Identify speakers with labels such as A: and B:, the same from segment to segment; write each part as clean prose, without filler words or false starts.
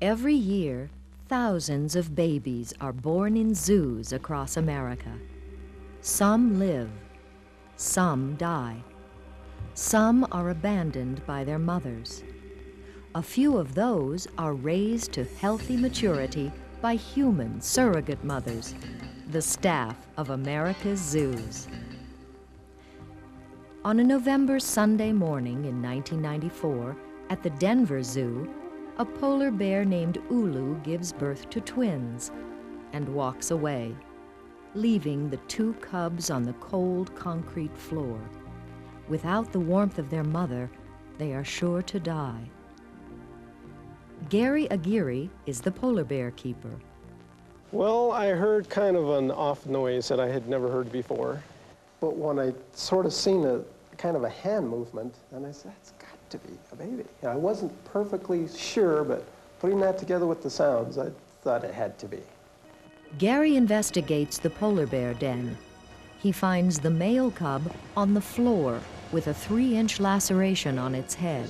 A: Every year, thousands of babies are born in zoos across America. Some live, some die. Some are abandoned by their mothers. A few of those are raised to healthy maturity by human surrogate mothers, the staff of America's zoos. On a November Sunday morning in 1994, at the Denver Zoo, a polar bear named Ulu gives birth to twins and walks away, leaving the two cubs on the cold concrete floor. Without the warmth of their mother, they are sure to die. Gary Aguirre is the polar bear keeper.
B: Well, I heard kind of an off noise that I had never heard before. But when I sort of seen a kind of a hand movement, and I said, that's got to be a baby. I wasn't perfectly sure, but putting that together with the sounds, I thought it had to be.
A: Gary investigates the polar bear den. He finds the male cub on the floor with a 3-inch laceration on its head.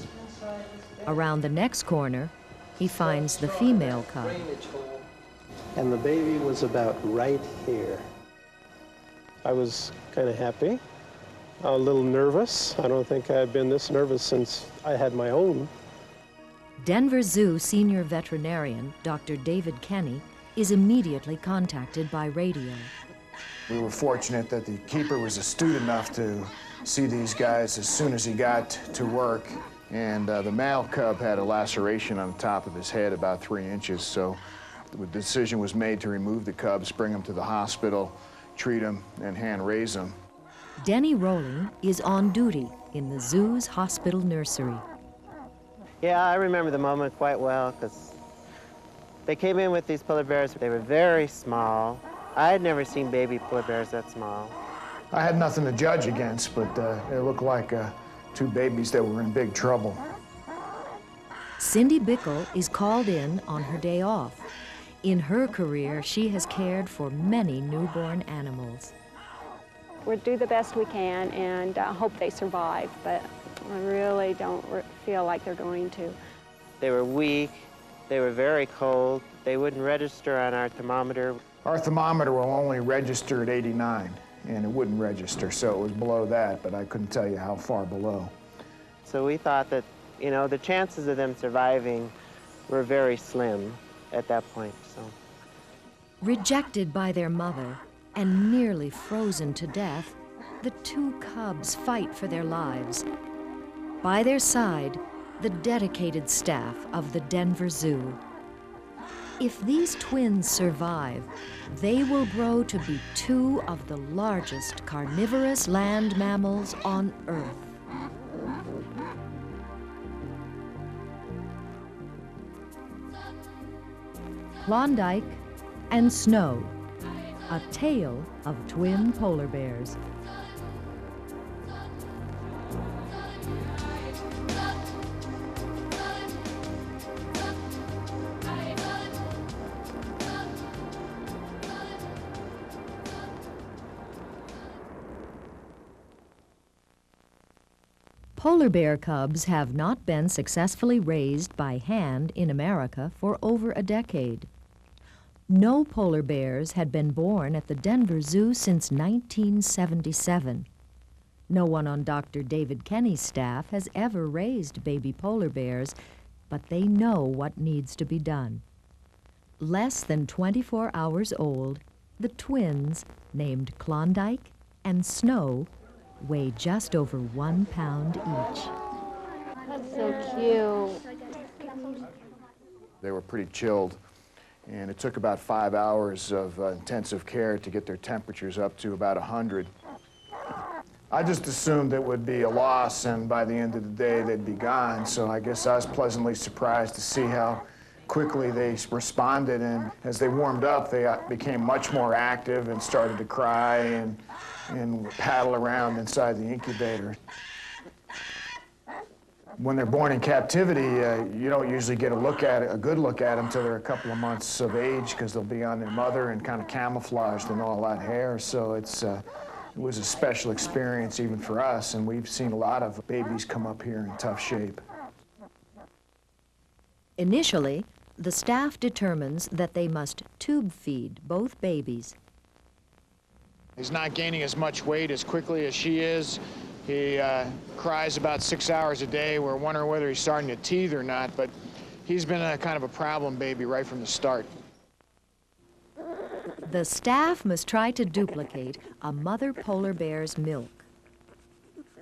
A: Around the next corner, he finds the female cub.
B: And the baby was about right here. I was kind of happy, a little nervous. I don't think I've been this nervous since I had my own.
A: Denver Zoo senior veterinarian, Dr. David Kenny, is immediately contacted by radio.
C: We were fortunate that the keeper was astute enough to see these guys as soon as he got to work. And the male cub had a laceration on the top of his head about 3 inches. So the decision was made to remove the cubs, bring them to the hospital, treat them, and hand raise them.
A: Denny Rowling is on duty in the zoo's hospital nursery.
D: Yeah, I remember the moment quite well because they came in with these polar bears. They were very small. I had never seen baby polar bears that small.
C: I had nothing to judge against, but they looked like two babies that were in big trouble.
A: Cindy Bickle is called in on her day off. In her career, she has cared for many newborn animals.
E: We do the best we can and hope they survive, but I really don't feel like they're going to.
D: They were weak. They were very cold. They wouldn't register on our thermometer.
C: Our thermometer will only register at 89, and it wouldn't register, so it was below that, but I couldn't tell you how far below.
D: So we thought that, you know, the chances of them surviving were very slim at that point, so.
A: Rejected by their mother and nearly frozen to death, the two cubs fight for their lives. By their side, the dedicated staff of the Denver Zoo. If these twins survive, they will grow to be two of the largest carnivorous land mammals on Earth. Klondike and Snow, a tale of twin polar bears. Polar bear cubs have not been successfully raised by hand in America for over a decade. No polar bears had been born at the Denver Zoo since 1977. No one on Dr. David Kenny's staff has ever raised baby polar bears, but they know what needs to be done. Less than 24 hours old, the twins, named Klondike and Snow, weigh just over 1 pound each.
E: That's so cute.
C: They were pretty chilled, and it took about 5 hours of intensive care to get their temperatures up to about 100. I just assumed it would be a loss, and by the end of the day, they'd be gone. So I guess I was pleasantly surprised to see how quickly they responded, and as they warmed up, they became much more active and started to cry and paddle around inside the incubator. When they're born in captivity, you don't usually get a good look at them until they're a couple of months of age, because they'll be on their mother and kind of camouflaged in all that hair. So it was a special experience even for us, and we've seen a lot of babies come up here in tough shape.
A: Initially, the staff determines that they must tube feed both babies.
C: He's not gaining as much weight as quickly as she is. He cries about 6 hours a day. We're wondering whether he's starting to teeth or not, but he's been a kind of a problem baby right from the start.
A: The staff must try to duplicate a mother polar bear's milk.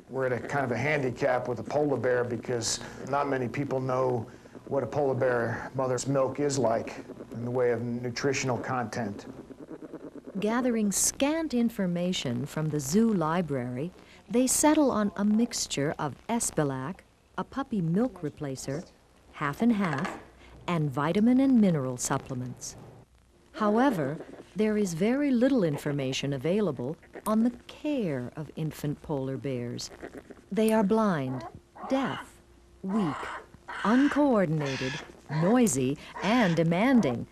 C: We're at a kind of a handicap with a polar bear because not many people know what a polar bear mother's milk is like in the way of nutritional content.
A: Gathering scant information from the zoo library, they settle on a mixture of Espilac, a puppy milk replacer, half and half, and vitamin and mineral supplements. However, there is very little information available on the care of infant polar bears. They are blind, deaf, weak, uncoordinated, noisy, and demanding.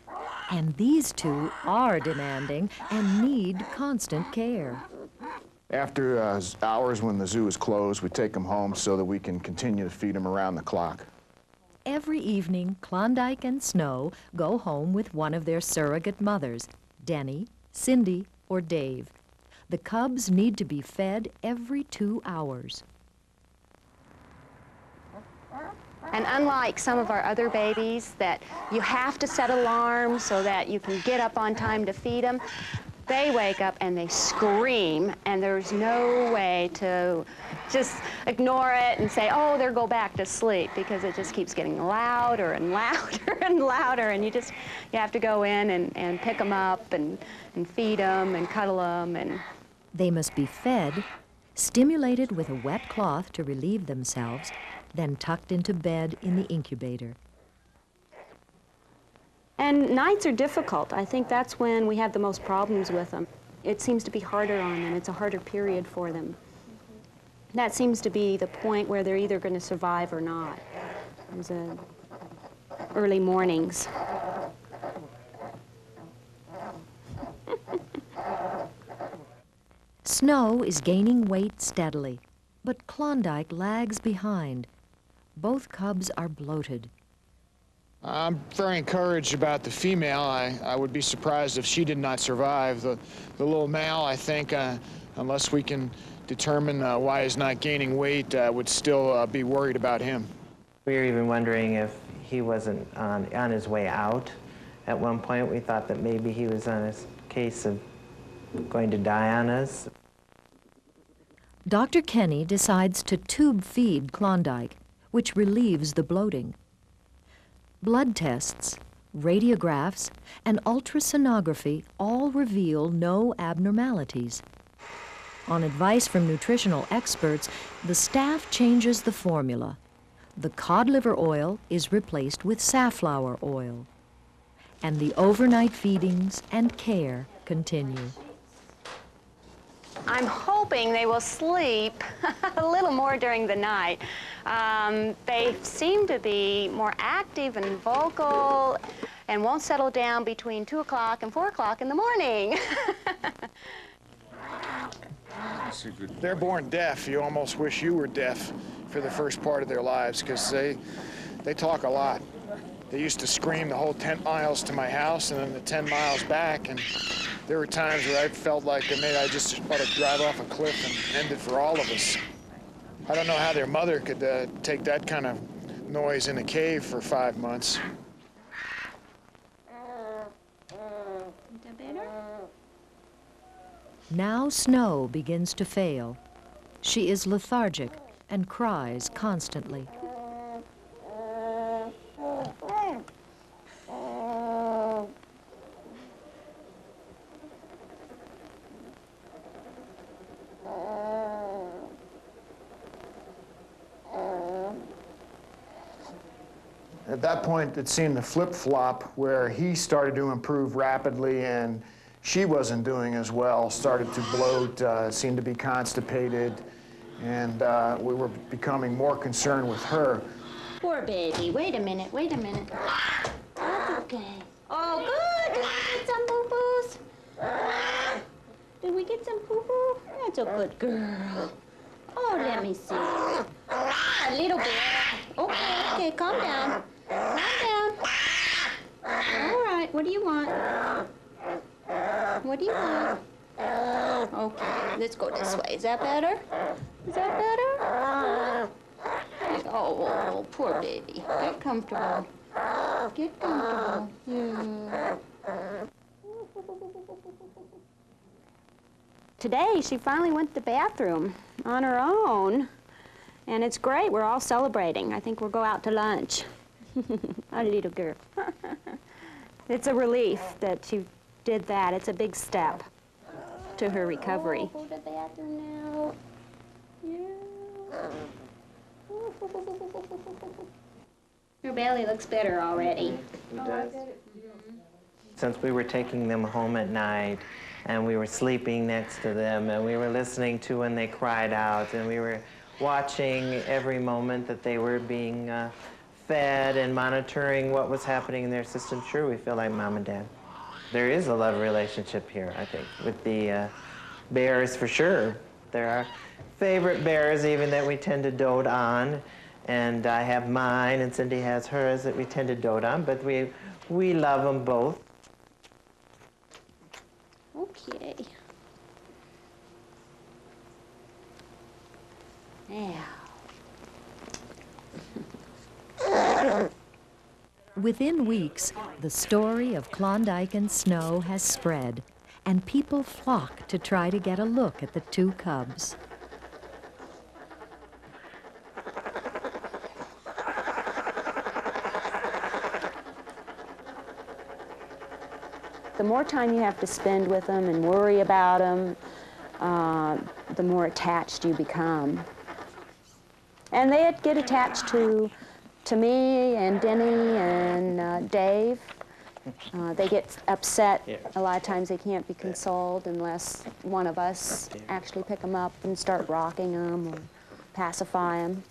A: And these two are demanding and need constant care.
C: After hours when the zoo is closed, we take them home so that we can continue to feed them around the clock.
A: Every evening, Klondike and Snow go home with one of their surrogate mothers, Denny, Cindy, or Dave. The cubs need to be fed every 2 hours.
E: And unlike some of our other babies that you have to set alarms so that you can get up on time to feed them, they wake up and they scream, and there's no way to just ignore it and say, oh, they'll go back to sleep, because it just keeps getting louder and louder and louder, and you have to go in and pick them up and feed them and cuddle them. And
A: They must be fed, stimulated with a wet cloth to relieve themselves, then tucked into bed in the incubator.
E: And nights are difficult. I think that's when we have the most problems with them. It seems to be harder on them. It's a harder period for them. That seems to be the point where they're either going to survive or not. It's early mornings.
A: Snow is gaining weight steadily, but Klondike lags behind. Both cubs are bloated.
C: I'm very encouraged about the female. I would be surprised if she did not survive. The little male, I think, unless we can determine why he's not gaining weight, would still be worried about him.
D: We were even wondering if he wasn't on his way out. At one point, we thought that maybe he was on a case of going to die on us.
A: Dr. Kenny decides to tube feed Klondike, which relieves the bloating. Blood tests, radiographs, and ultrasonography all reveal no abnormalities. On advice from nutritional experts, the staff changes the formula. The cod liver oil is replaced with safflower oil. And the overnight feedings and care continue.
E: I'm hoping they will sleep a little more during the night. They seem to be more active and vocal and won't settle down between 2 o'clock and 4 o'clock in the morning.
C: They're born deaf. You almost wish you were deaf for the first part of their lives, because they talk a lot. They used to scream the whole 10 miles to my house and then the 10 miles back, and there were times where I felt like maybe I just ought to drive off a cliff and end it for all of us. I don't know how their mother could take that kind of noise in a cave for 5 months.
A: Now Snow begins to fail. She is lethargic and cries constantly.
C: At that point, it seemed to flip-flop, where he started to improve rapidly and she wasn't doing as well, started to bloat, seemed to be constipated, and we were becoming more concerned with her.
F: Poor baby. Wait a minute, wait a minute. That's okay. Oh, good. Did we get some poo-poos? Did we get some poo-poo? That's a good girl. Oh, let me see. A little bit. Okay, calm down. Calm down. What do you want? What do you want? Okay, let's go this way. Is that better? Is that better? Oh, poor baby. Get comfortable. Get comfortable. Yeah. Today, she finally went to the bathroom on her own, and it's great. We're all celebrating. I think we'll go out to lunch. A little girl. It's a relief that she did that. It's a big step to her recovery. Go to the bathroom now. Yeah. Your belly looks better already.
D: It does. Since we were taking them home at night, and we were sleeping next to them, and we were listening to when they cried out, and we were watching every moment that they were being fed and monitoring what was happening in their system, sure, we feel like mom and dad. There is a love relationship here, I think, with the bears for sure. There are favorite bears even that we tend to dote on, and I have mine and Cindy has hers that we tend to dote on, but we love them both.
F: Okay. Now.
A: Within weeks, the story of Klondike and Snow has spread, and people flock to try to get a look at the two cubs.
E: The more time you have to spend with them and worry about them, the more attached you become. And they get attached to me and Denny and Dave. They get upset. A lot of times they can't be consoled unless one of us actually pick them up and start rocking them or pacify them.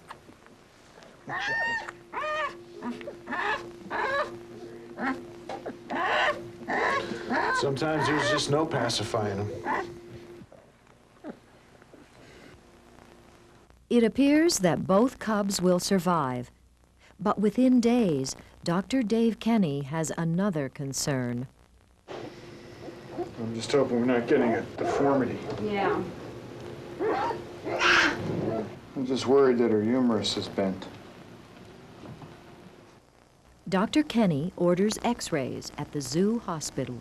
C: Sometimes there's just no pacifying them.
A: It appears that both cubs will survive, but within days, Dr. Dave Kenny has another concern.
C: I'm just hoping we're not getting a deformity.
E: Yeah.
C: I'm just worried that her humerus is bent.
A: Dr. Kenny orders x-rays at the zoo hospital.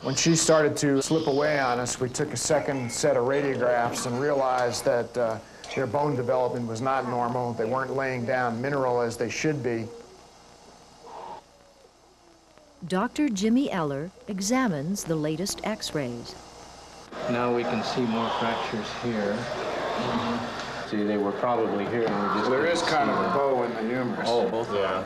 C: When she started to slip away on us, we took a second set of radiographs and realized that their bone development was not normal. They weren't laying down mineral as they should be.
A: Dr. Jimmy Eller examines the latest x-rays.
G: Now we can see more fractures here. See, they were probably here. And we just
C: There is
G: didn't
C: kind
G: see
C: of a
G: them.
C: bow in the humerus.
G: Oh, both? Yeah.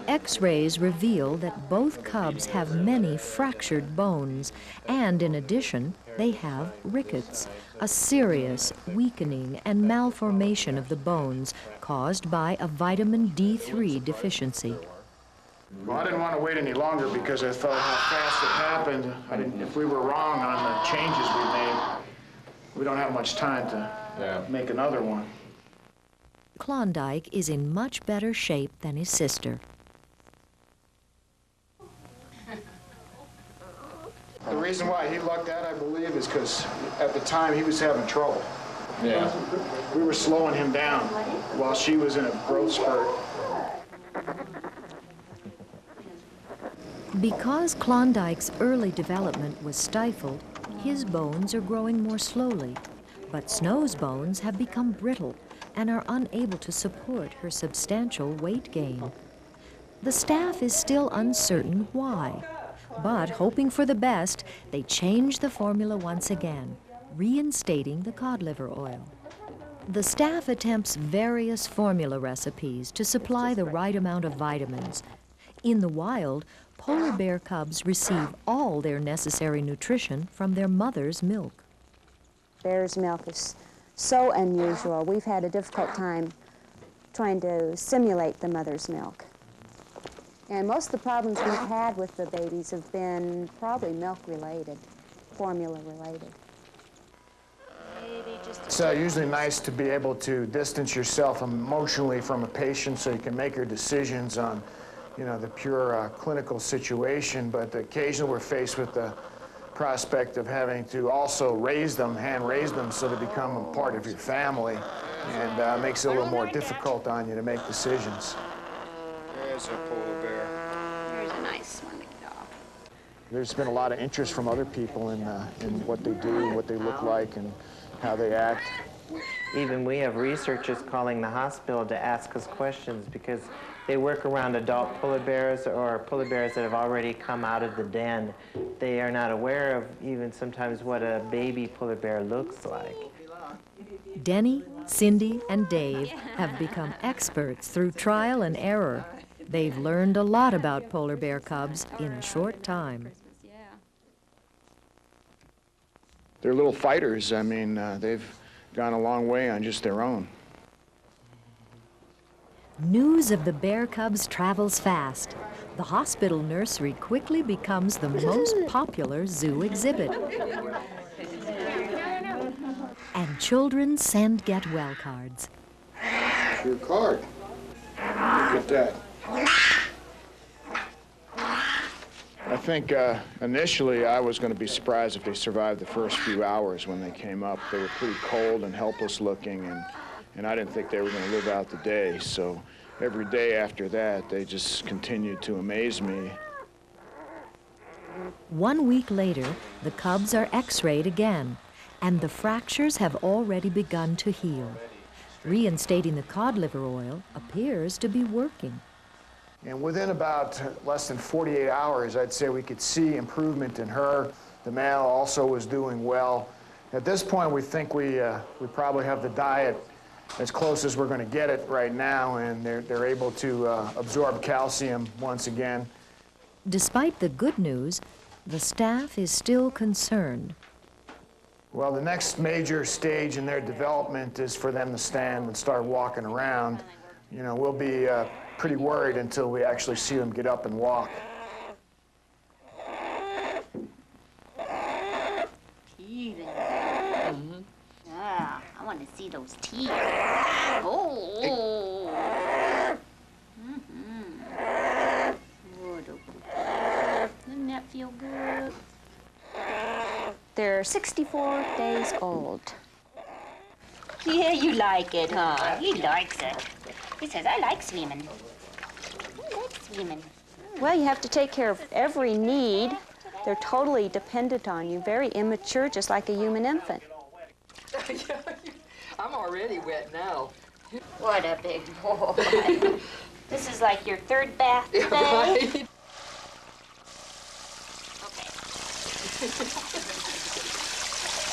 A: X-rays reveal that both cubs have many fractured bones, and in addition, they have rickets, a serious weakening and malformation of the bones caused by a vitamin D3 deficiency.
C: Well, I didn't want to wait any longer because I thought how fast it happened. If we were wrong on the changes we made, we don't have much time to make another one.
A: Klondike is in much better shape than his sister.
C: The reason why he lucked out, I believe, is because at the time he was having trouble.
G: Yeah.
C: We were slowing him down while she was in a growth spurt.
A: Because Klondike's early development was stifled, his bones are growing more slowly, but Snow's bones have become brittle and are unable to support her substantial weight gain. The staff is still uncertain why, but hoping for the best, they change the formula once again, reinstating the cod liver oil. The staff attempts various formula recipes to supply the right amount of vitamins. In the wild, polar bear cubs receive all their necessary nutrition from their mother's milk.
E: Bear's milk is so unusual. We've had a difficult time trying to simulate the mother's milk. And most of the problems we've had with the babies have been probably milk-related, formula-related.
F: Baby
C: It's usually nice to be able to distance yourself emotionally from a patient so you can make your decisions on, you know, the pure clinical situation, but occasionally we're faced with the prospect of having to also raise them, hand raise them, so they become a part of your family, and makes it a little more difficult on you to make decisions.
H: There's a polar bear.
F: There's a nice one.
C: There's been a lot of interest from other people in what they do, what they look like, and how they act.
D: Even we have researchers calling the hospital to ask us questions because they work around adult polar bears or polar bears that have already come out of the den. They are not aware of even sometimes what a baby polar bear looks like.
A: Denny, Cindy, and Dave have become experts through trial and error. They've learned a lot about polar bear cubs in a short time.
C: They're little fighters. I mean, they've gone a long way on just their own.
A: News of the bear cubs travels fast. The hospital nursery quickly becomes the most popular zoo exhibit. And children send get-well cards.
C: It's your card. Look at that. I think initially I was going to be surprised if they survived the first few hours when they came up. They were pretty cold and helpless looking, and I didn't think they were going to live out the day. So every day after that, they just continued to amaze me.
A: 1 week later, the cubs are x-rayed again, and the fractures have already begun to heal. Reinstating the cod liver oil appears to be working.
C: And within about less than 48 hours, I'd say we could see improvement in her. The male also was doing well. At this point, we think we probably have the diet as close as we're going to get it right now, and they're able to absorb calcium once again.
A: Despite the good news, the staff is still concerned.
C: Well, the next major stage in their development is for them to stand and start walking around. You know, we'll be pretty worried until we actually see them get up and walk.
F: Teething. Ah, I want to see those teeth. Oh. Doesn't that feel good?
E: They're 64 days old.
F: Yeah, you like it, huh? He likes it. He says, I like swimming. I like swimming.
E: Well, you have to take care of every need. They're totally dependent on you, very immature, just like a human infant.
I: I'm already wet now.
F: What a big boy. This is like your third bath today?
I: Right.
F: Okay.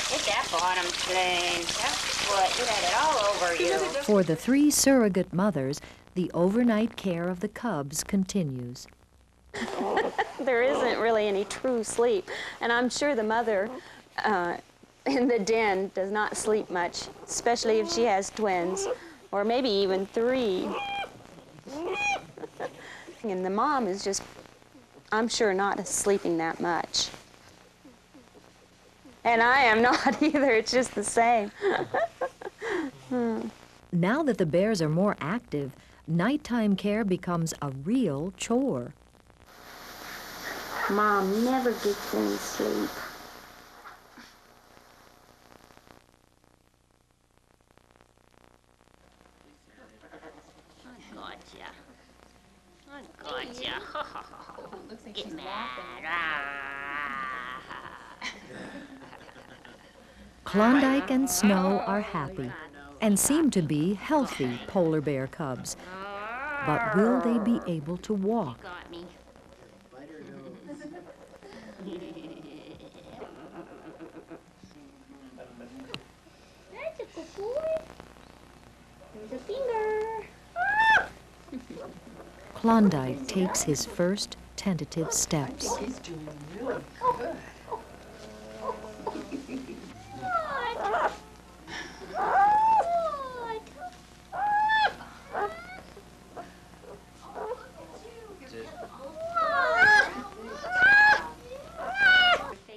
F: Get that bottom clean. That's what, you had it all over you.
A: For the 3 surrogate mothers, the overnight care of the cubs continues.
E: There isn't really any true sleep, and I'm sure the mother in the den does not sleep much, especially if she has twins, or maybe even 3. And the mom is just, I'm sure, not sleeping that much. And I am not either, it's just the same.
A: Now that the bears are more active, nighttime care becomes a real chore.
F: Mom never gets any sleep. I gotcha. Get mad.
A: Klondike and Snow are happy and seem to be healthy polar bear cubs. But will they be able to walk?
F: Got me. That's a good boy. There's a finger.
A: Klondike takes his first tentative steps.
I: He's doing really good.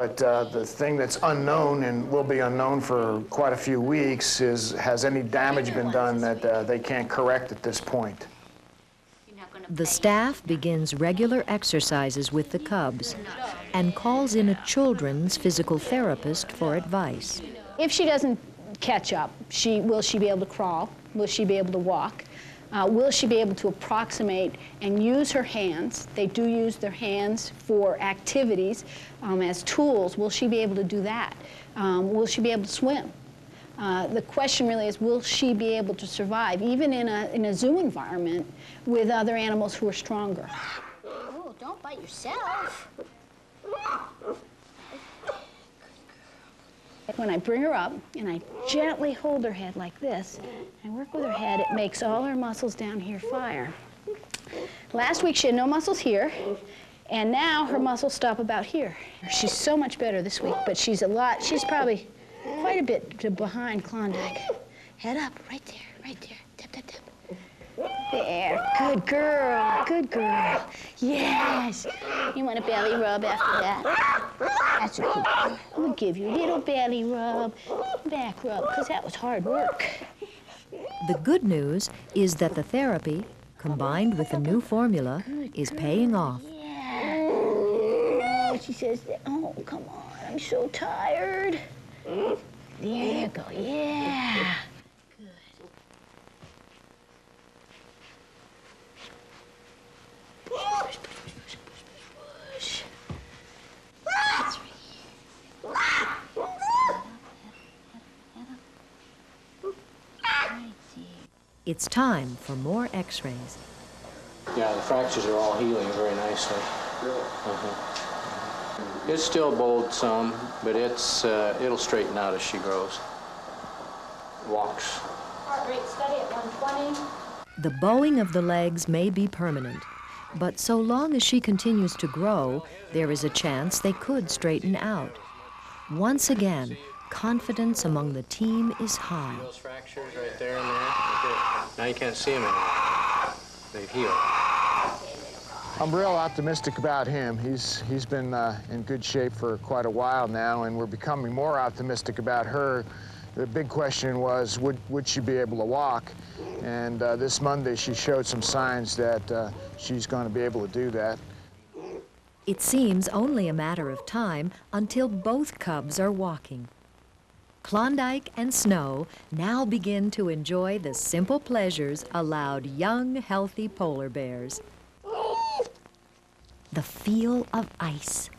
C: It the thing that's unknown and will be unknown for quite a few weeks is, has any damage been done that they can't correct at this point?
A: The staff begins regular exercises with the cubs and calls in a children's physical therapist for advice.
J: If she doesn't catch up, will she be able to crawl? Will she be able to walk? Will she be able to approximate and use her hands? They do use their hands for activities as tools. Will she be able to do that? Will she be able to swim? The question really is, will she be able to survive, even in a zoo environment, with other animals who are stronger?
F: Oh, don't bite yourself.
J: When I bring her up and I gently hold her head like this, I work with her head, it makes all her muscles down here fire. Last week she had no muscles here, and now her muscles stop about here. She's so much better this week, but she's probably quite a bit behind Klondike. Head up, right there, right there. Tap, tap, tap. There, good girl, good girl. Yes. You want a belly rub after that? That's a good girl. I'm gonna give you a little belly rub, back rub, because that was hard work.
A: The good news is that the therapy, combined with the new formula, is paying off.
J: Yeah. Oh, she says that. Oh, come on, I'm so tired. There you go, yeah. Push, push, push, push, push, push. That's right.
A: It's time for more x-rays.
G: Yeah, the fractures are all healing very nicely. Really? It's still bowed some, but it'll straighten out as she grows. Walks.
F: Heart rate steady at 120.
A: The bowing of the legs may be permanent, but so long as she continues to grow, there is a chance they could straighten out. Once again, confidence among the team is high.
G: Those fractures right there and there. Okay. Now you can't see them anymore. They've healed.
C: I'm real optimistic about him. He's been in good shape for quite a while now, and we're becoming more optimistic about her. The big question was, would she be able to walk? And this Monday, she showed some signs that she's going to be able to do that.
A: It seems only a matter of time until both cubs are walking. Klondike and Snow now begin to enjoy the simple pleasures allowed young, healthy polar bears. The feel of ice.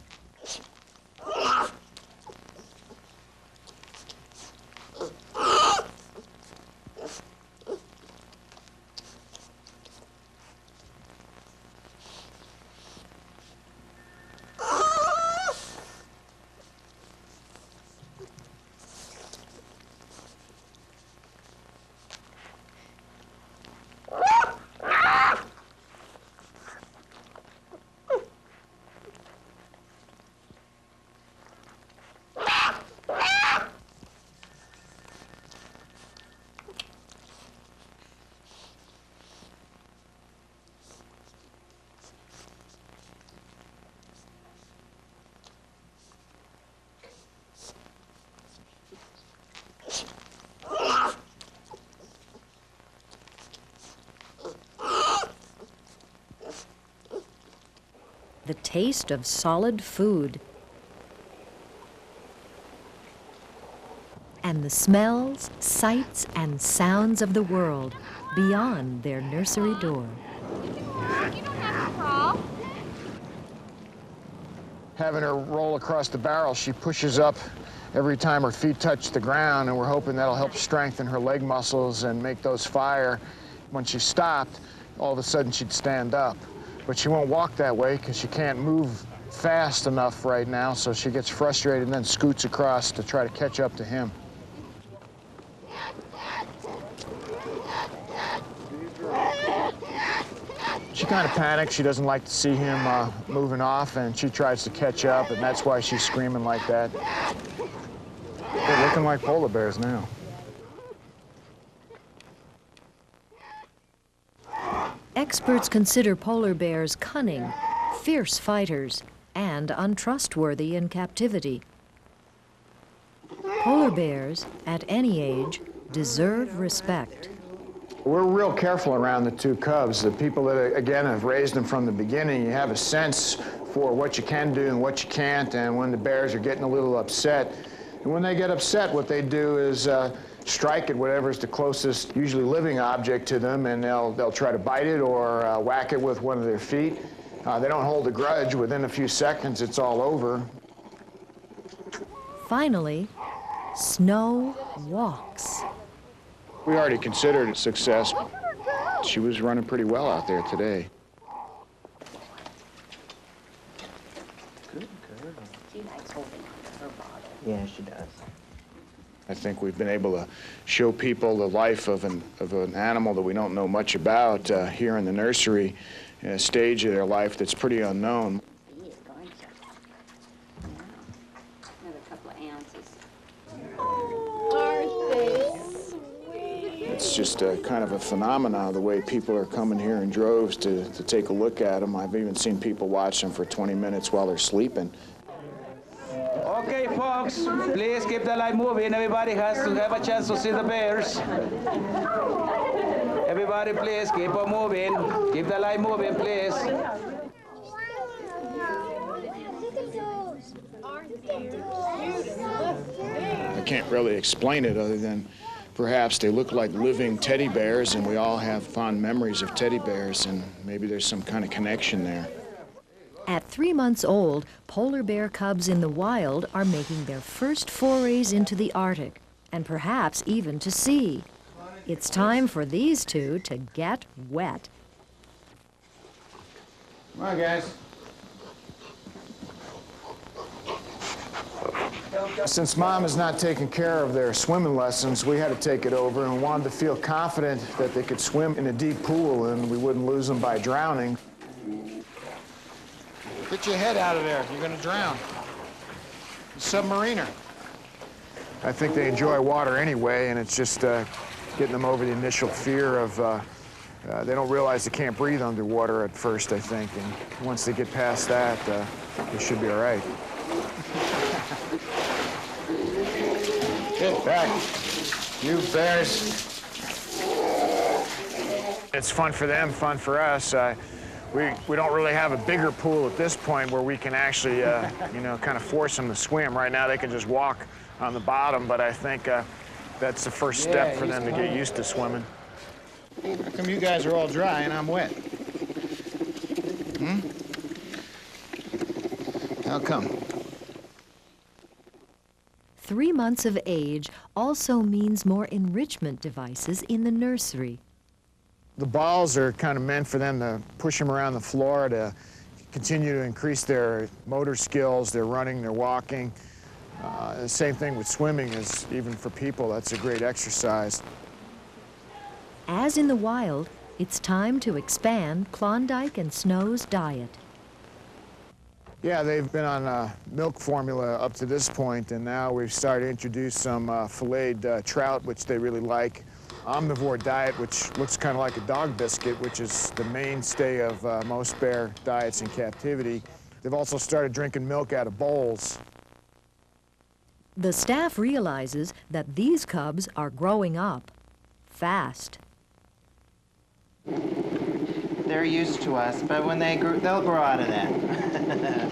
A: The taste of solid food. And the smells, sights, and sounds of the world beyond their nursery door.
F: You don't have to crawl.
C: Having her roll across the barrel, she pushes up every time her feet touch the ground, and we're hoping that'll help strengthen her leg muscles and make those fire. When she stopped, all of a sudden she'd stand up. But she won't walk that way because she can't move fast enough right now, so she gets frustrated and then scoots across to try to catch up to him. She kind of panics. She doesn't like to see him moving off, and she tries to catch up, and that's why she's screaming like that. They're looking like polar bears now.
A: Experts consider polar bears cunning, fierce fighters, and untrustworthy in captivity. Polar bears, at any age, deserve respect.
C: We're real careful around the two cubs. The people that, again, have raised them from the beginning, you have a sense for what you can do and what you can't, and when the bears are getting a little upset. And when they get upset, what they do is strike at whatever's the closest, usually living object to them, and they'll try to bite it or whack it with one of their feet. They don't hold a grudge. Within a few seconds, it's all over.
A: Finally, Snow walks.
C: We already considered it a success. She was running pretty well out there today.
D: Good girl. She likes holding her bottle. Yeah, she does.
C: I think we've been able to show people the life of an animal that we don't know much about here in the nursery, in a stage of their life that's pretty unknown.
F: He is going to. Yeah. Another couple of ounces.
J: Aren't they sweet?
C: It's just kind of a phenomenon, the way people are coming here in droves to take a look at them. I've even seen people watch them for 20 minutes while they're sleeping.
K: Okay, folks, please keep the light moving. Everybody has to have a chance to see the bears. Everybody, please keep on moving. Keep the light moving, please.
C: I can't really explain it other than perhaps they look like living teddy bears, and we all have fond memories of teddy bears, and maybe there's some kind of connection there.
A: At 3 months old, polar bear cubs in the wild are making their first forays into the Arctic, and perhaps even to sea. It's time for these two to get wet.
C: Come on, guys. Since Mom is not taking care of their swimming lessons, we had to take it over and wanted to feel confident that they could swim in a deep pool and we wouldn't lose them by drowning. Get your head out of there. You're going to drown. Submariner. I think they enjoy water anyway, and it's just getting them over the initial fear of, they don't realize they can't breathe underwater at first, I think, and once they get past that, they should be all right. Get back, you bears. It's fun for them, fun for us. We don't really have a bigger pool at this point where we can actually, you know, kind of force them to swim. Right now they can just walk on the bottom, but I think that's the first step for them to get used to swimming. How come you guys are all dry and I'm wet? How come?
A: 3 months of age also means more enrichment devices in the nursery.
C: The balls are kind of meant for them to push them around the floor to continue to increase their motor skills, their running, their walking. The same thing with swimming is even for people, that's a great exercise.
A: As in the wild, it's time to expand Klondike and Snow's diet.
C: Yeah, they've been on milk formula up to this point, and now we've started to introduce some filleted trout, which they really like. Omnivore diet, which looks kind of like a dog biscuit, which is the mainstay of most bear diets in captivity. They've also started drinking milk out of bowls.
A: The staff realizes that these cubs are growing up fast.
D: They're used to us, but when they'll grow out of that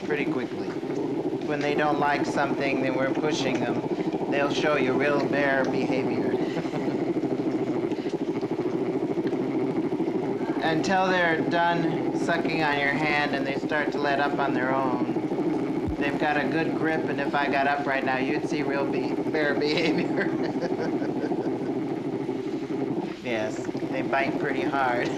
D: pretty quickly. When they don't like something, then we're pushing them. They'll show you real bear behavior. Until they're done sucking on your hand and they start to let up on their own. They've got a good grip, and if I got up right now, you'd see real bear behavior. Yes, they bite pretty hard.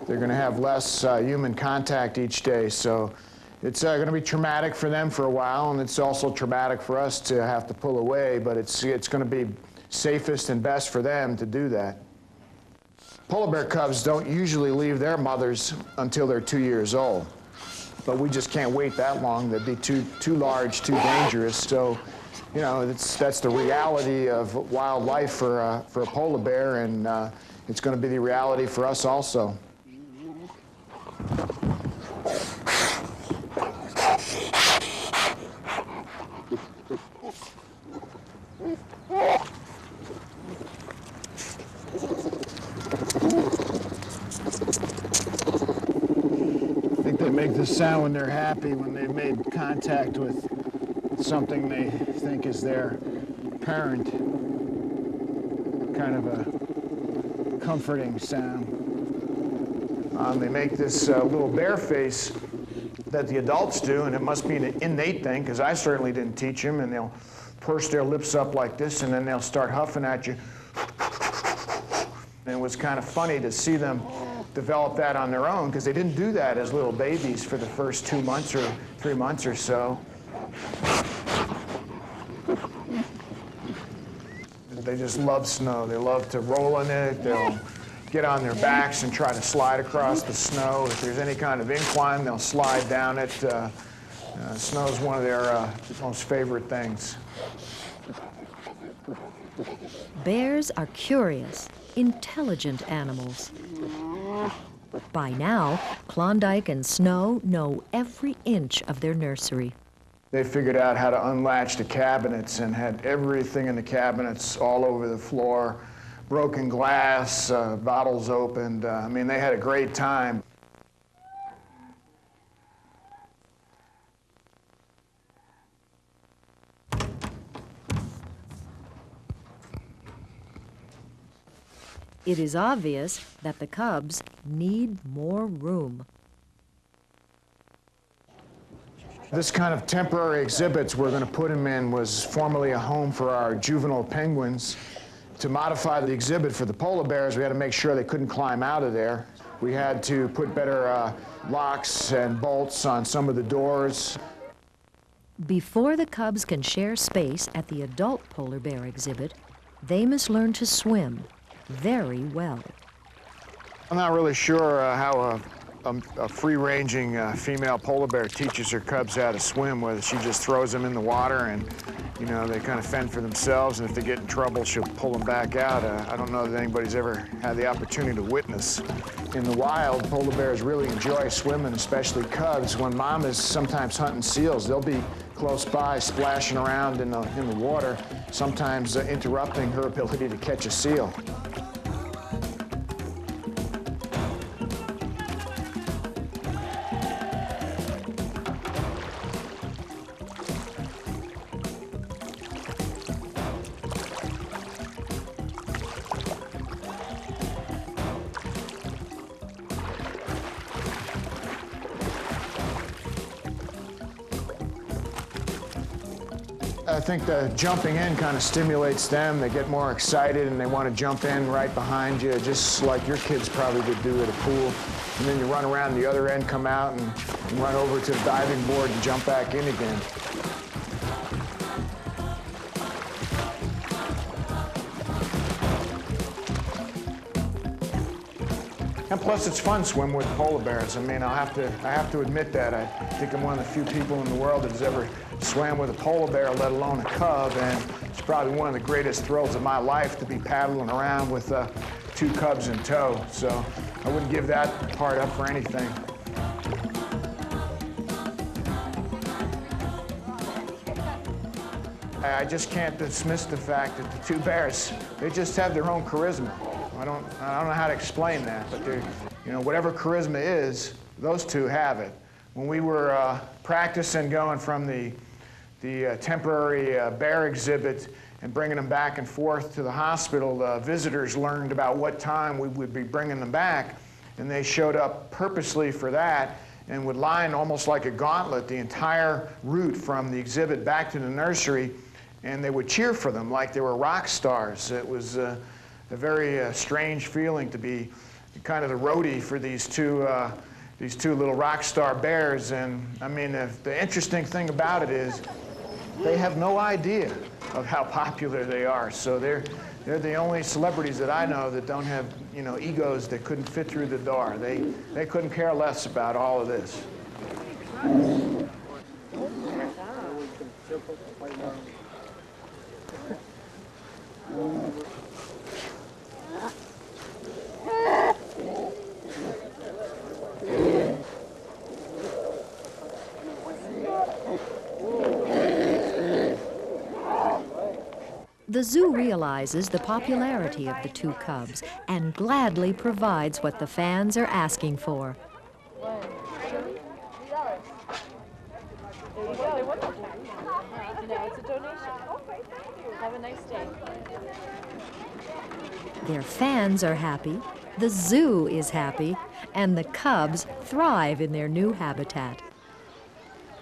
C: They're going to have less human contact each day, so it's going to be traumatic for them for a while, and it's also traumatic for us to have to pull away, but it's going to be safest and best for them to do that. Polar bear cubs don't usually leave their mothers until they're 2 years old. but we just can't wait that long. That'd be too large, too dangerous. So, you know, that's the reality of wildlife for a polar bear, and it's going to be the reality for us also. I think they make this sound when they're happy, when they've made contact with something they think is their parent. Kind of a comforting sound. They make this little bear face that the adults do, and it must be an innate thing, because I certainly didn't teach them, and they'll purse their lips up like this, and then they'll start huffing at you. And it was kind of funny to see them develop that on their own, because they didn't do that as little babies for the first 2 months or 3 months or so. They just love snow. They love to roll in it. They'll get on their backs and try to slide across the snow. If there's any kind of incline, they'll slide down it. Snow is one of their most favorite things.
A: Bears are curious, intelligent animals. By now, Klondike and Snow know every inch of their nursery.
C: They figured out how to unlatch the cabinets and had everything in the cabinets all over the floor. Broken glass, bottles opened. I mean, they had a great time.
A: It is obvious that the cubs need more room.
C: This kind of temporary exhibits we're going to put them in was formerly a home for our juvenile penguins. To modify the exhibit for the polar bears, we had to make sure they couldn't climb out of there. We had to put better locks and bolts on some of the doors.
A: Before the cubs can share space at the adult polar bear exhibit, they must learn to swim very well.
C: I'm not really sure how a free-ranging female polar bear teaches her cubs how to swim, whether she just throws them in the water and, you know, they kind of fend for themselves, and if they get in trouble, she'll pull them back out. I don't know that anybody's ever had the opportunity to witness. In the wild, polar bears really enjoy swimming, especially cubs. When mom is sometimes hunting seals, they'll be close by, splashing around in the water, sometimes interrupting her ability to catch a seal. I think the jumping in kind of stimulates them. They get more excited and they want to jump in right behind you, just like your kids probably would do at a pool. And then you run around the other end, come out, and run over to the diving board and jump back in again. And plus, it's fun swimming with polar bears. I mean, I have to admit that. I think I'm one of the few people in the world that has ever swam with a polar bear, let alone a cub, and it's probably one of the greatest thrills of my life to be paddling around with 2 cubs in tow. So I wouldn't give that part up for anything. I just can't dismiss the fact that the 2 bears, they just have their own charisma. I don't know how to explain that, but they're, you know, whatever charisma is, those 2 have it. When we were practicing going from the temporary bear exhibit and bringing them back and forth to the hospital, the visitors learned about what time we would be bringing them back, and they showed up purposely for that and would line almost like a gauntlet the entire route from the exhibit back to the nursery, and they would cheer for them like they were rock stars. It was a very strange feeling to be kind of the roadie for these two little rock star bears. And I mean, the interesting thing about it is they have no idea of how popular they are. So they're the only celebrities that I know that don't have, you know, egos that couldn't fit through the door. They couldn't care less about all of this.
A: The zoo realizes the popularity of the two cubs and gladly provides what the fans are asking for.
L: Have a nice day.
A: Their fans are happy, the zoo is happy, and the cubs thrive in their new habitat.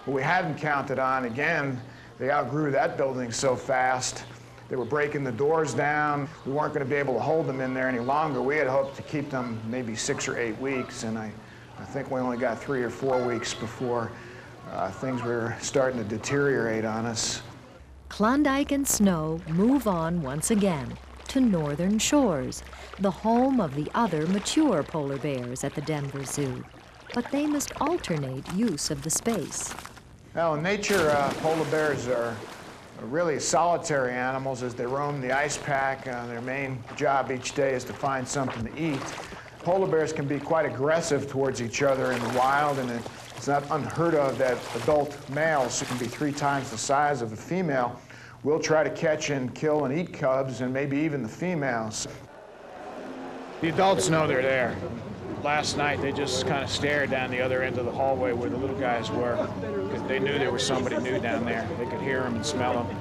C: What we hadn't counted on, again, they outgrew that building so fast. They were breaking the doors down. We weren't going to be able to hold them in there any longer. We had hoped to keep them maybe 6 or 8 weeks, and I think we only got 3 or 4 weeks before things were starting to deteriorate on us.
A: Klondike and Snow move on once again to northern shores, the home of the other mature polar bears at the Denver Zoo. But they must alternate use of the space.
C: Well, in nature, polar bears are really solitary animals as they roam the ice pack. Their main job each day is to find something to eat. Polar bears can be quite aggressive towards each other in the wild, and it's not unheard of that adult males, who can be 3 times the size of a female, will try to catch and kill and eat cubs, and maybe even the females.
H: The adults know they're there. Last night, they just kind of stared down the other end of the hallway where the little guys were, because they knew there was somebody new down there. They could hear them and smell them.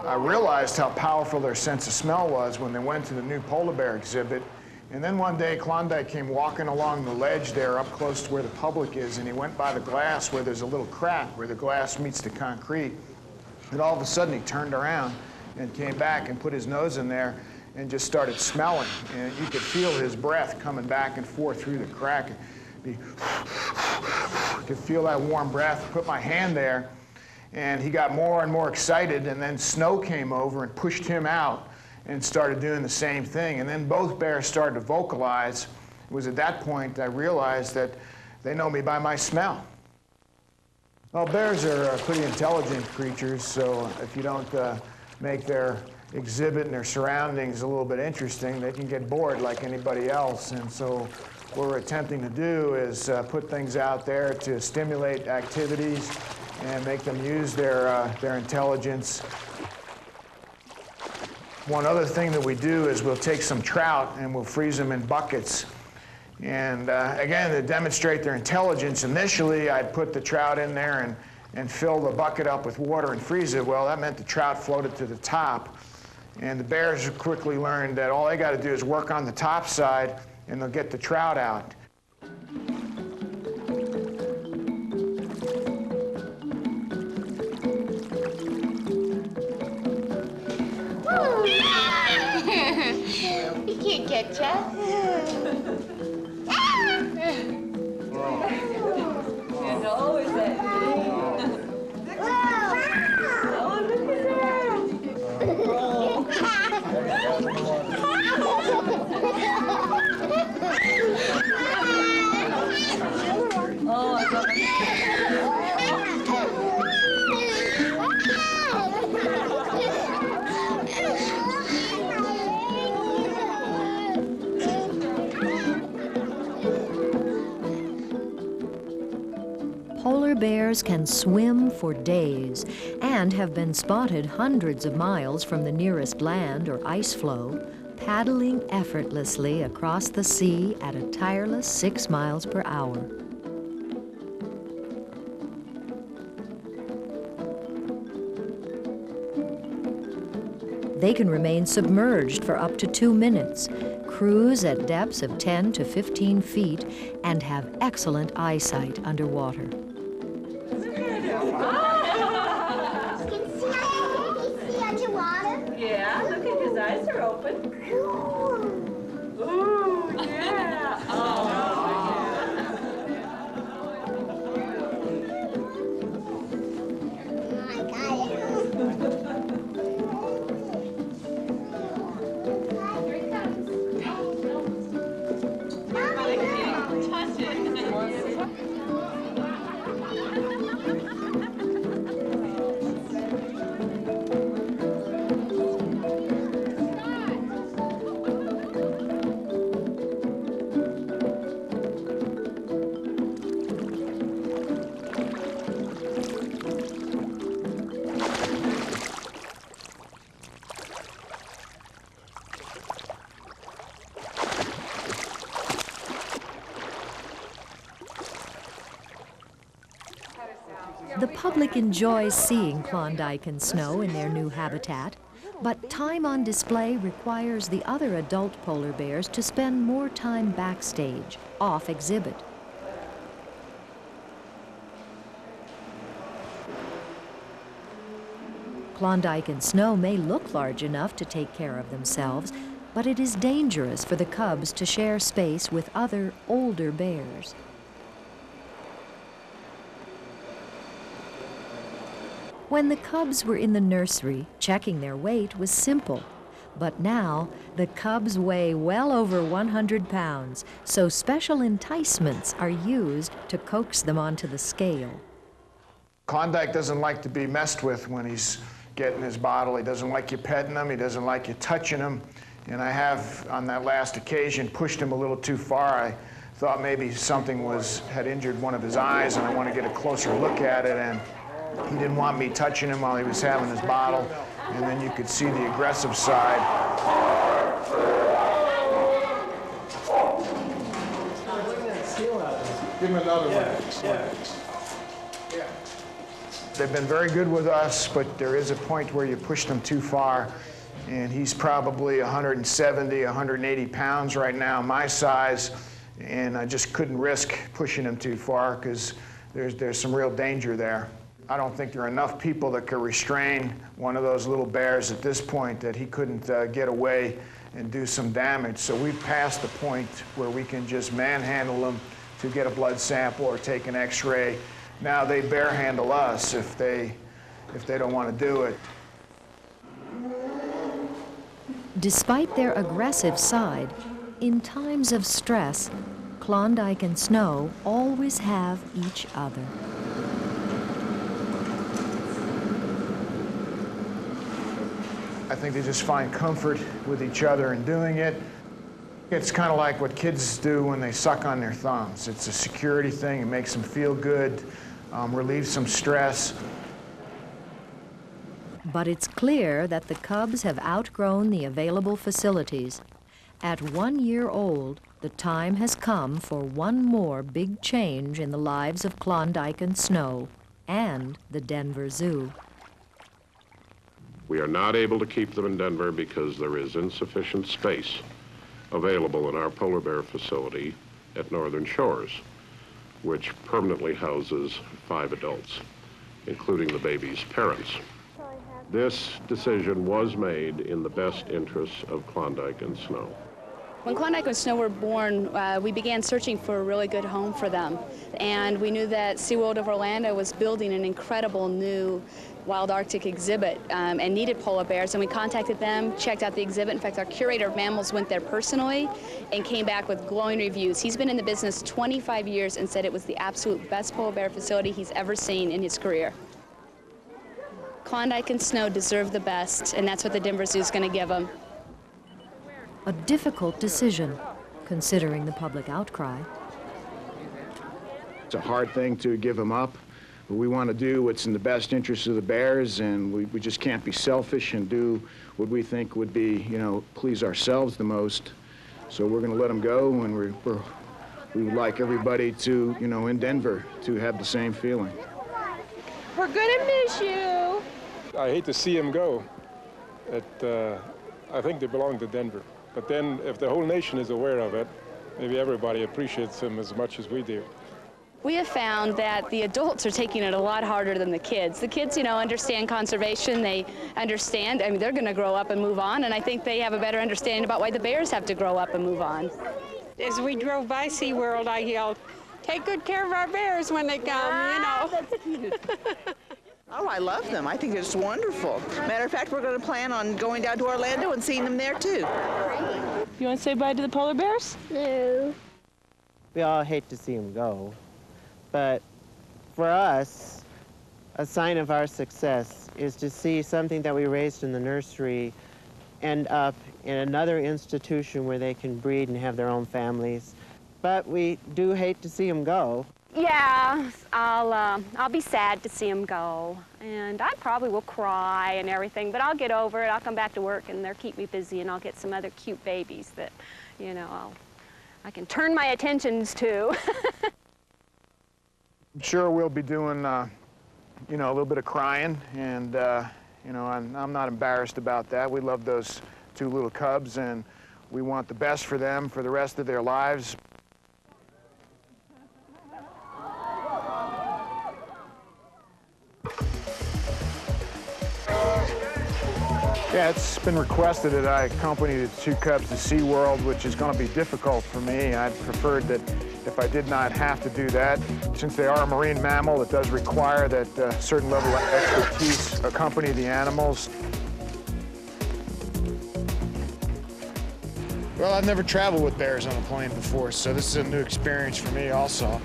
C: I realized how powerful their sense of smell was when they went to the new polar bear exhibit. And then one day, Klondike came walking along the ledge there up close to where the public is, and he went by the glass where there's a little crack where the glass meets the concrete. And all of a sudden, he turned around and came back and put his nose in there and just started smelling. And you could feel his breath coming back and forth through the crack. You could feel that warm breath. Put my hand there, and he got more and more excited, and then Snow came over and pushed him out and started doing the same thing. And then both bears started to vocalize. It was at that point I realized that they know me by my smell. Well, bears are pretty intelligent creatures, so if you don't make their exhibit and their surroundings a little bit interesting, they can get bored like anybody else. And so what we're attempting to do is put things out there to stimulate activities and make them use their intelligence. One other thing that we do is we'll take some trout and we'll freeze them in buckets. And again, to demonstrate their intelligence, initially I'd put the trout in there and fill the bucket up with water and freeze it. Well, that meant the trout floated to the top. And the bears quickly learned that all they got to do is work on the top side and they'll get the trout out.
F: He can't get you.
L: You know, is that
A: Polar bears can swim for days and have been spotted hundreds of miles from the nearest land or ice floe, paddling effortlessly across the sea at a tireless 6 miles per hour. They can remain submerged for up to 2 minutes, cruise at depths of 10 to 15 feet, and have excellent eyesight underwater.
L: Yeah, look at his eyes are open. Ooh, yeah.
F: Mama,
A: The public enjoys seeing Klondike and Snow in their new habitat, but time on display requires the other adult polar bears to spend more time backstage, off exhibit. Klondike and Snow may look large enough to take care of themselves, but it is dangerous for the cubs to share space with other, older bears. When the cubs were in the nursery, checking their weight was simple. But now, the cubs weigh well over 100 pounds, so special enticements are used to coax them onto the scale.
C: Klondike doesn't like to be messed with when he's getting his bottle. He doesn't like you petting him. He doesn't like you touching him. And I have, on that last occasion, pushed him a little too far. I thought maybe something had injured one of his eyes, and I want to get a closer look at it. And he didn't want me touching him while he was having his bottle. And then you could see the aggressive side. Give him another one. They've been very good with us, but there is a point where you push them too far. And he's probably 170, 180 pounds right now, my size. And I just couldn't risk pushing him too far because there's some real danger there. I don't think there are enough people that could restrain one of those little bears at this point that he couldn't get away and do some damage. So we've passed the point where we can just manhandle them to get a blood sample or take an x-ray. Now they bear handle us if they don't want to do it.
A: Despite their aggressive side, in times of stress, Klondike and Snow always have each other.
C: I think they just find comfort with each other in doing it. It's kind of like what kids do when they suck on their thumbs. It's a security thing. It makes them feel good, relieves some stress.
A: But it's clear that the cubs have outgrown the available facilities. At 1 year old, the time has come for one more big change in the lives of Klondike and Snow and the Denver Zoo.
M: We are not able to keep them in Denver because there is insufficient space available in our polar bear facility at Northern Shores, which permanently houses 5 adults, including the baby's parents. This decision was made in the best interests of Klondike and Snow.
J: When Klondike and Snow were born, we began searching for a really good home for them. And we knew that SeaWorld of Orlando was building an incredible new wild Arctic exhibit and needed polar bears. And we contacted them, checked out the exhibit. In fact, our curator of mammals went there personally and came back with glowing reviews. He's been in the business 25 years and said it was the absolute best polar bear facility he's ever seen in his career. Klondike and Snow deserve the best, and that's what the Denver Zoo is going to give them.
A: A difficult decision, considering the public outcry.
C: It's a hard thing to give them up. But we want to do what's in the best interest of the bears, and we just can't be selfish and do what we think would be, please ourselves the most. So we're going to let them go, and we would like everybody to, in Denver, to have the same feeling.
L: We're gonna miss you.
B: I hate to see them go. I think they belong to Denver. But then if the whole nation is aware of it, maybe everybody appreciates them as much as we do.
J: We have found that the adults are taking it a lot harder than the kids. The kids, understand conservation. They understand, they're going to grow up and move on, and I think they have a better understanding about why the bears have to grow up and move on.
N: As we drove by SeaWorld, I yelled, "Take good care of our bears when they come,"
L: That's cute.
O: Oh, I love them. I think they're just wonderful. Matter of fact, we're going to plan on going down to Orlando and seeing them there, too.
L: You want to say bye to the polar bears?
P: No. We all hate to see them go. But for us, a sign of our success is to see something that we raised in the nursery end up in another institution where they can breed and have their own families. But we do hate to see them go.
E: Yeah, I'll be sad to see them go, and I probably will cry and everything, but I'll get over it. I'll come back to work, and they'll keep me busy, and I'll get some other cute babies that, I can turn my attentions to.
C: I'm sure we'll be doing you know, a little bit of crying, and you know, I'm not embarrassed about that. We love those two little cubs, and we want the best for them for the rest of their lives. Yeah, it's been requested that I accompany the two cubs to SeaWorld, which is going to be difficult for me. I'd preferred that if I did not have to do that. Since they are a marine mammal, it does require that a certain level of expertise accompany the animals. Well, I've never traveled with bears on a plane before, so this is a new experience for me also.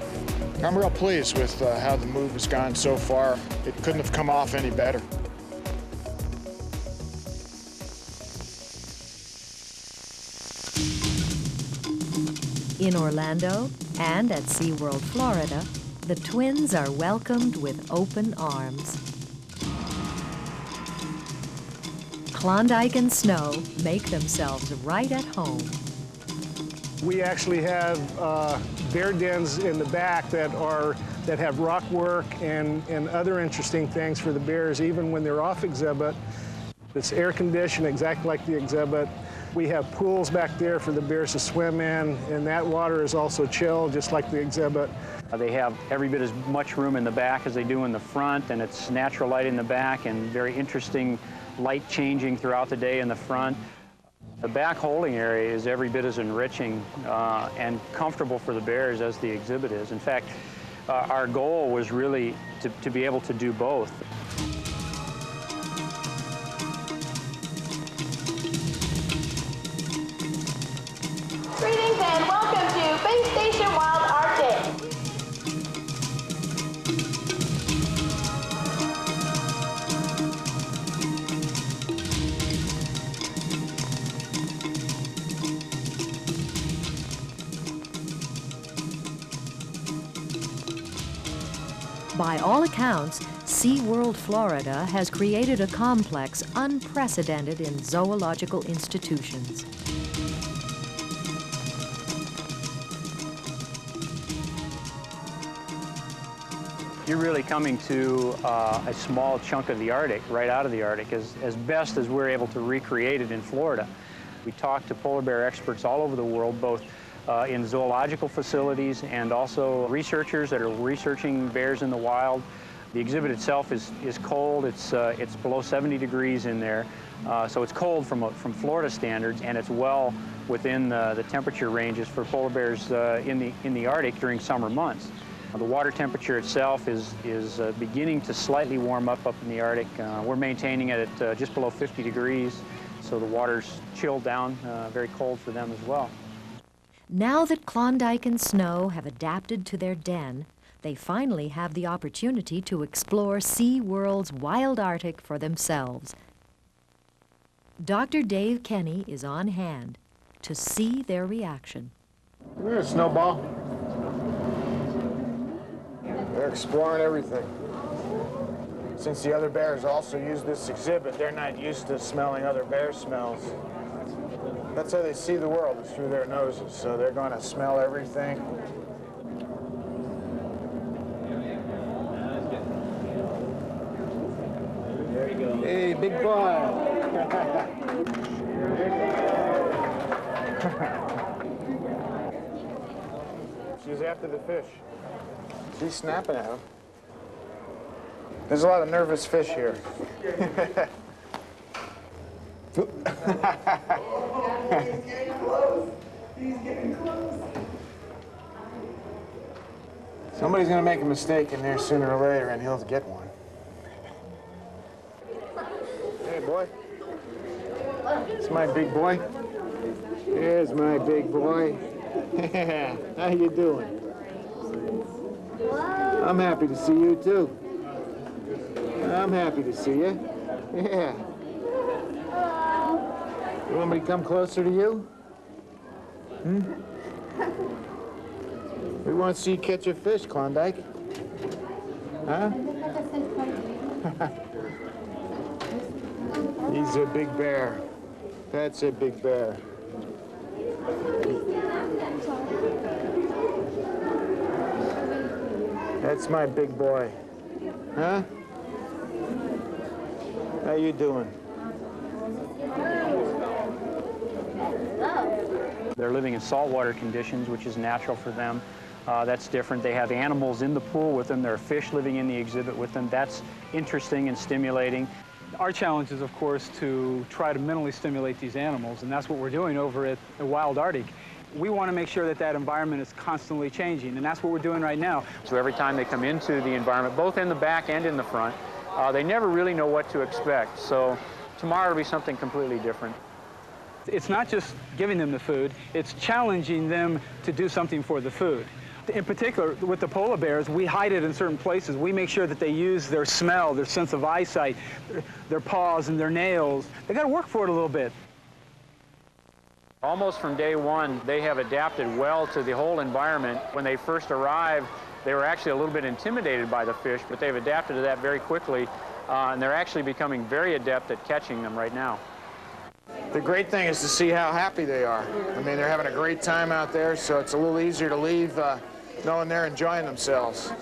C: I'm real pleased with how the move has gone so far. It couldn't have come off any better.
A: In Orlando and at SeaWorld, Florida, the twins are welcomed with open arms. Klondike and Snow make themselves right at home.
B: We actually have bear dens in the back that have rock work and other interesting things for the bears, even when they're off exhibit. It's air conditioned exactly like the exhibit. We have pools back there for the bears to swim in, and that water is also chilled, just like the exhibit.
Q: They have every bit as much room in the back as they do in the front, and it's natural light in the back and very interesting light changing throughout the day in the front. The back holding area is every bit as enriching and comfortable for the bears as the exhibit is. In fact, our goal was really to be able to do both.
R: Greetings and welcome to Base Station Wild Arctic.
A: By all accounts, SeaWorld, Florida has created a complex unprecedented in zoological institutions.
Q: You're really coming to a small chunk of the Arctic, right out of the Arctic, as best as we're able to recreate it in Florida. We talk to polar bear experts all over the world, both in zoological facilities and also researchers that are researching bears in the wild. The exhibit itself is cold. It's below 70 degrees in there, so it's cold from Florida standards, and it's well within the temperature ranges for polar bears in the Arctic during summer months. The water temperature itself is beginning to slightly warm up in the Arctic. We're maintaining it at just below 50 degrees, so the water's chilled down, very cold for them as well.
A: Now that Klondike and Snow have adapted to their den, they finally have the opportunity to explore SeaWorld's wild Arctic for themselves. Dr. Dave Kenny is on hand to see their reaction.
C: Come here, Snowball. They're exploring everything. Since the other bears also use this exhibit, they're not used to smelling other bear smells. That's how they see the world, is through their noses, so they're going to smell everything.
B: Hey, big boy.
C: She's after the fish. She's snapping at him. There's a lot of nervous fish here.
R: He's getting close. He's getting close.
C: Somebody's going to make a mistake in there sooner or later, and he'll get one. Hey, boy. It's my big boy. There's my big boy. How you doing? I'm happy to see you, too. I'm happy to see you. Yeah. You want me to come closer to you? We want to see you catch a fish, Klondike. Huh? He's a big bear. That's a big bear. That's my big boy. Huh?
P: How you doing?
Q: They're living in saltwater conditions, which is natural for them. That's different. They have animals in the pool with them. There are fish living in the exhibit with them. That's interesting and stimulating.
S: Our challenge is, of course, to try to mentally stimulate these animals, and that's what we're doing over at the Wild Arctic. We want to make sure that that environment is constantly changing, and that's what we're doing right now.
Q: So every time they come into the environment, both in the back and in the front, they never really know what to expect. So tomorrow will be something completely different.
S: It's not just giving them the food, it's challenging them to do something for the food. In particular, with the polar bears, we hide it in certain places. We make sure that they use their smell, their sense of eyesight, their paws and their nails. They got to work for it a little bit.
Q: Almost from day one, they have adapted well to the whole environment. When they first arrived, they were actually a little bit intimidated by the fish, but they've adapted to that very quickly, and they're actually becoming very adept at catching them right now.
C: The great thing is to see how happy they are. I mean, they're having a great time out there, so it's a little easier to leave knowing they're enjoying themselves.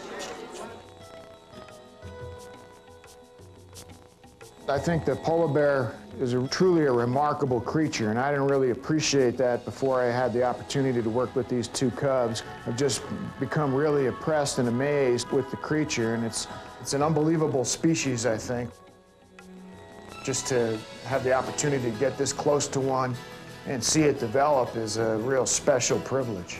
C: I think the polar bear is truly a remarkable creature, and I didn't really appreciate that before I had the opportunity to work with these two cubs. I've just become really impressed and amazed with the creature, and it's an unbelievable species, I think. Just to have the opportunity to get this close to one and see it develop is a real special privilege.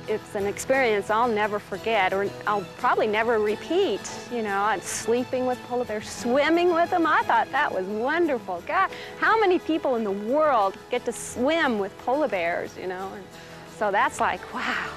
E: It's an experience I'll never forget, or I'll probably never repeat. You know, I'm sleeping with polar bears, swimming with them. I thought that was wonderful. God, how many people in the world get to swim with polar bears, you know? And so that's like, wow.